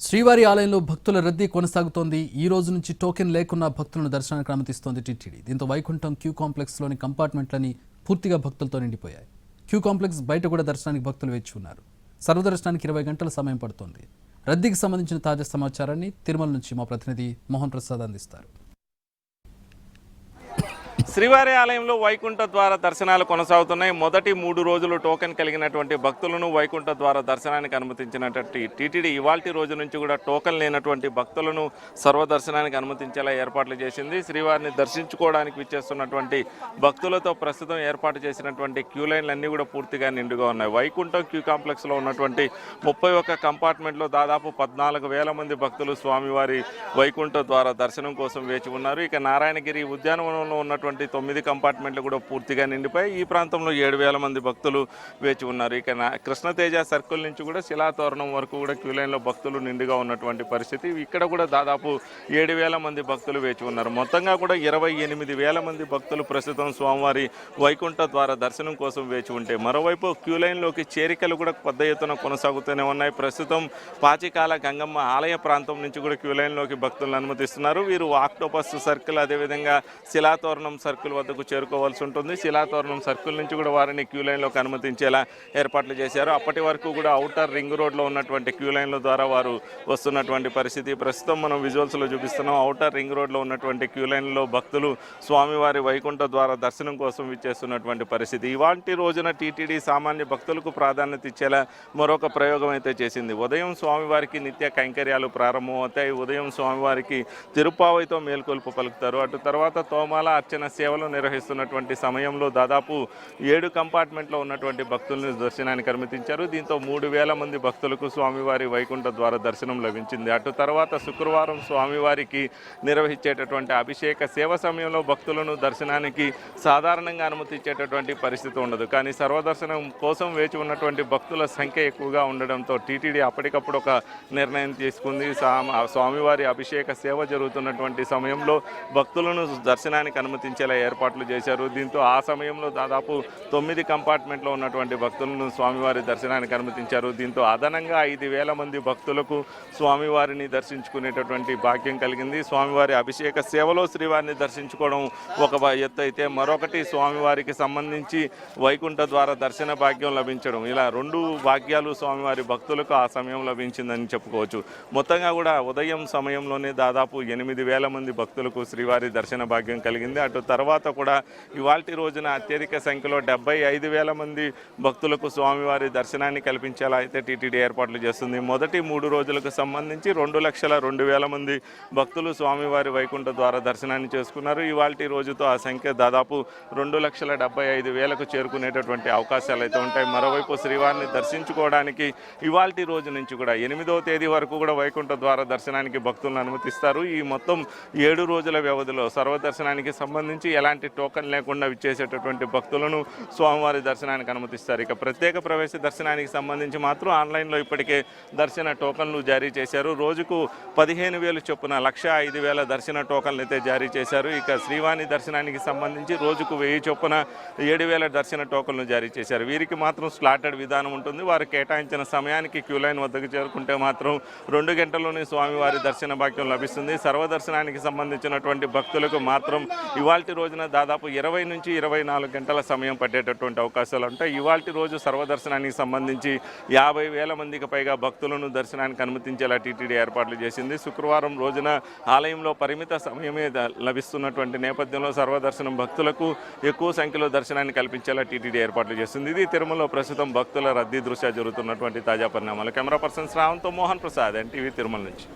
శ్రీవారి ఆలయంలో భక్తుల రద్దీ కొనసాగుతోంది. ఈ రోజు నుంచి టోకెన్ లేకున్నా భక్తులను దర్శనానికి అనుమతిస్తోంది టీటీడీ. దీంతో వైకుంఠం క్యూ కాంప్లెక్స్లోని కంపార్ట్మెంట్లని పూర్తిగా భక్తులతో నిండిపోయాయి. క్యూ కాంప్లెక్స్ బయట కూడా దర్శనానికి భక్తులు వేచి ఉన్నారు. సర్వదర్శనానికి 20 గంటల సమయం పడుతోంది. రద్దీకి సంబంధించిన తాజా సమాచారాన్ని తిరుమల నుంచి మా ప్రతినిధి మోహన్ ప్రసాద్ అందిస్తారు. శ్రీవారి ఆలయంలో వైకుంఠ ద్వార దర్శనాలు కొనసాగుతున్నాయి. మొదటి 3 రోజులు టోకెన్ కలిగినటువంటి భక్తులను వైకుంఠ ద్వార దర్శనానికి అనుమతించినటువంటి టీటీడీ ఇవాల్టి రోజు నుంచి కూడా టోకెన్ లేనటువంటి భక్తులను సర్వదర్శనానికి అనుమతించేలా ఏర్పాట్లు చేసింది. శ్రీవారిని దర్శించుకోవడానికి విచ్చేస్తున్నటువంటి భక్తులతో ప్రస్తుతం ఏర్పాటు చేసినటువంటి క్యూ లైన్లన్నీ కూడా పూర్తిగా నిండుగా ఉన్నాయి. వైకుంఠం క్యూ కాంప్లెక్స్లో ఉన్నటువంటి 31 కంపార్ట్మెంట్లో దాదాపు 14,000 మంది భక్తులు స్వామివారి వైకుంఠ ద్వార దర్శనం కోసం వేచి ఉన్నారు. ఇక నారాయణగిరి ఉద్యానవనంలో ఉన్నటువంటి 9 కంపార్ట్మెంట్లు కూడా పూర్తిగా నిండిపోయి ఈ ప్రాంతంలో 7,000 మంది భక్తులు వేచి ఉన్నారు. ఇక కృష్ణతేజ సర్కిల్ నుంచి కూడా శిలాతోరణం వరకు కూడా క్యూ లైన్లో భక్తులు నిండుగా ఉన్నటువంటి పరిస్థితి. ఇక్కడ కూడా దాదాపు 7,000 మంది భక్తులు వేచి ఉన్నారు. మొత్తంగా కూడా 28,000 మంది భక్తులు ప్రస్తుతం స్వామివారి వైకుంఠ ద్వార దర్శనం కోసం వేచి ఉంటే మరోవైపు క్యూ లైన్లోకి చేరికలు కూడా పెద్ద ఎత్తున కొనసాగుతూనే ఉన్నాయి. ప్రస్తుతం పాచికాల గంగమ్మ ఆలయ ప్రాంతం నుంచి కూడా క్యూ లైన్లోకి భక్తులను అనుమతిస్తున్నారు. వీరు ఆక్టోపస్ సర్కిల్ అదేవిధంగా శిలాతోరణం సర్కిల్ వద్దకు చేరుకోవాల్సి ఉంటుంది. శిలాతోరణం సర్కిల్ నుంచి కూడా వారిని క్యూ లైన్లోకి అనుమతించేలా ఏర్పాట్లు చేశారు. అప్పటి వరకు కూడా ఔటర్ రింగ్ రోడ్లో ఉన్నటువంటి క్యూ లైన్ల ద్వారా వారు వస్తున్నటువంటి పరిస్థితి ప్రస్తుతం మనం విజువల్స్లో చూపిస్తున్నాం. ఔటర్ రింగ్ రోడ్లో ఉన్నటువంటి క్యూ లైన్లో భక్తులు స్వామివారి వైకుంఠ ద్వార దర్శనం కోసం విచ్చేస్తున్నటువంటి పరిస్థితి. ఇవాంటి రోజున టీటీడీ సామాన్య భక్తులకు ప్రాధాన్యత ఇచ్చేలా మరొక ప్రయోగం అయితే చేసింది. ఉదయం స్వామివారికి నిత్య కైంకర్యాలు ప్రారంభమవుతాయి. ఉదయం స్వామివారికి తిరుప్పావైతో మేల్కొల్పు పలుకుతారు. అటు తర్వాత తోమాల అర్చన సేవలు నిర్వహిస్తున్నటువంటి సమయంలో దాదాపు 7 కంపార్ట్మెంట్లో ఉన్నటువంటి భక్తులను దర్శనానికి అనుమతించారు. దీంతో 3,000 మంది భక్తులకు స్వామివారి వైకుంఠ ద్వార దర్శనం లభించింది. అటు తర్వాత శుక్రవారం స్వామివారికి నిర్వహించేటటువంటి అభిషేక సేవ సమయంలో భక్తులను దర్శనానికి సాధారణంగా అనుమతించేటటువంటి పరిస్థితి ఉండదు. కానీ సర్వదర్శనం కోసం వేచి ఉన్నటువంటి భక్తుల సంఖ్య ఎక్కువగా ఉండడంతో టీటీడీ అప్పటికప్పుడు ఒక నిర్ణయం తీసుకుంది. స్వామివారి అభిషేక సేవ జరుగుతున్నటువంటి సమయంలో భక్తులను దర్శనానికి అనుమతించేలా ఏర్పాట్లు చేశారు. దీంతో ఆ సమయంలో దాదాపు 9 కంపార్ట్మెంట్లో ఉన్నటువంటి భక్తులను స్వామివారి దర్శనానికి అనుమతించారు. దీంతో అదనంగా 5,000 మంది భక్తులకు స్వామివారిని దర్శించుకునేటటువంటి భాగ్యం కలిగింది. స్వామివారి అభిషేక సేవలో శ్రీవారిని దర్శించుకోవడం ఒక ఎత్తు అయితే మరొకటి స్వామివారికి సంబంధించి వైకుంఠ ద్వార దర్శన భాగ్యం లభించడం, ఇలా 2 భాగ్యాలు స్వామివారి భక్తులకు ఆ సమయం లభించిందని చెప్పుకోవచ్చు. మొత్తంగా కూడా ఉదయం సమయంలోనే దాదాపు 8,000 మంది భక్తులకు శ్రీవారి దర్శన భాగ్యం కలిగింది. అటు తర్వాత కూడా ఇవాల్టి రోజున అత్యధిక సంఖ్యలో 75,000 మంది భక్తులకు స్వామివారి దర్శనాన్ని కల్పించేలా అయితే టీటీడీ ఏర్పాట్లు చేస్తుంది. మొదటి 3 రోజులకు సంబంధించి 2,02,000 మంది భక్తులు స్వామివారి వైకుంఠ ద్వార దర్శనాన్ని చేసుకున్నారు. ఇవాల్టి రోజుతో ఆ సంఖ్య దాదాపు 2,75,000కు చేరుకునేటటువంటి అవకాశాలు అయితే ఉంటాయి. మరోవైపు శ్రీవారిని దర్శించుకోవడానికి ఇవాల్టి రోజు నుంచి కూడా 8వ తేదీ వరకు కూడా వైకుంఠ ద్వార దర్శనానికి భక్తులను అనుమతిస్తారు. ఈ మొత్తం 7 రోజుల వ్యవధిలో సర్వదర్శనానికి సంబంధించి ఎలాంటి టోకెన్ లేకుండా విచ్చేసేటటువంటి భక్తులను స్వామివారి దర్శనానికి అనుమతిస్తారు. ఇక ప్రత్యేక ప్రవేశ దర్శనానికి సంబంధించి మాత్రం ఆన్లైన్లో ఇప్పటికే దర్శన టోకన్లు జారీ చేశారు. రోజుకు 15,000 చొప్పున 1,05,000 దర్శన టోకన్లు అయితే జారీ చేశారు. ఇక శ్రీవాణి దర్శనానికి సంబంధించి రోజుకు 1,000 చొప్పున 7,000 దర్శన టోకన్లు జారీ చేశారు. వీరికి మాత్రం స్లాటెడ్ విధానం ఉంటుంది. వారు కేటాయించిన సమయానికి క్యూ లైన్ వద్దకు చేరుకుంటే మాత్రం 2 గంటల్లోనే స్వామివారి దర్శన భాగ్యం లభిస్తుంది. సర్వదర్శనానికి సంబంధించినటువంటి భక్తులకు మాత్రం ఇవాల్టి రోజున దాదాపు 20 నుంచి 24 గంటల సమయం పట్టేటటువంటి అవకాశాలు ఉంటాయి. ఇవాల్టి రోజు సర్వదర్శనానికి సంబంధించి 50,000 మందికి పైగా భక్తులను దర్శనానికి అనుమతించేలా టీటీడీ ఏర్పాట్లు చేసింది. శుక్రవారం రోజున ఆలయంలో పరిమిత సమయమే లభిస్తున్నటువంటి నేపథ్యంలో సర్వదర్శనం భక్తులకు ఎక్కువ సంఖ్యలో దర్శనాన్ని కల్పించేలా టీటీడీ ఏర్పాట్లు చేస్తుంది. ఇది తిరుమలలో ప్రస్తుతం భక్తుల రద్దీ దృష్ట్యా జరుగుతున్నటువంటి తాజా పరిణామాలు. కెమెరా పర్సన్ శ్రావంతో మోహన్ ప్రసాద్, ఎన్టీవీ తిరుమల నుంచి.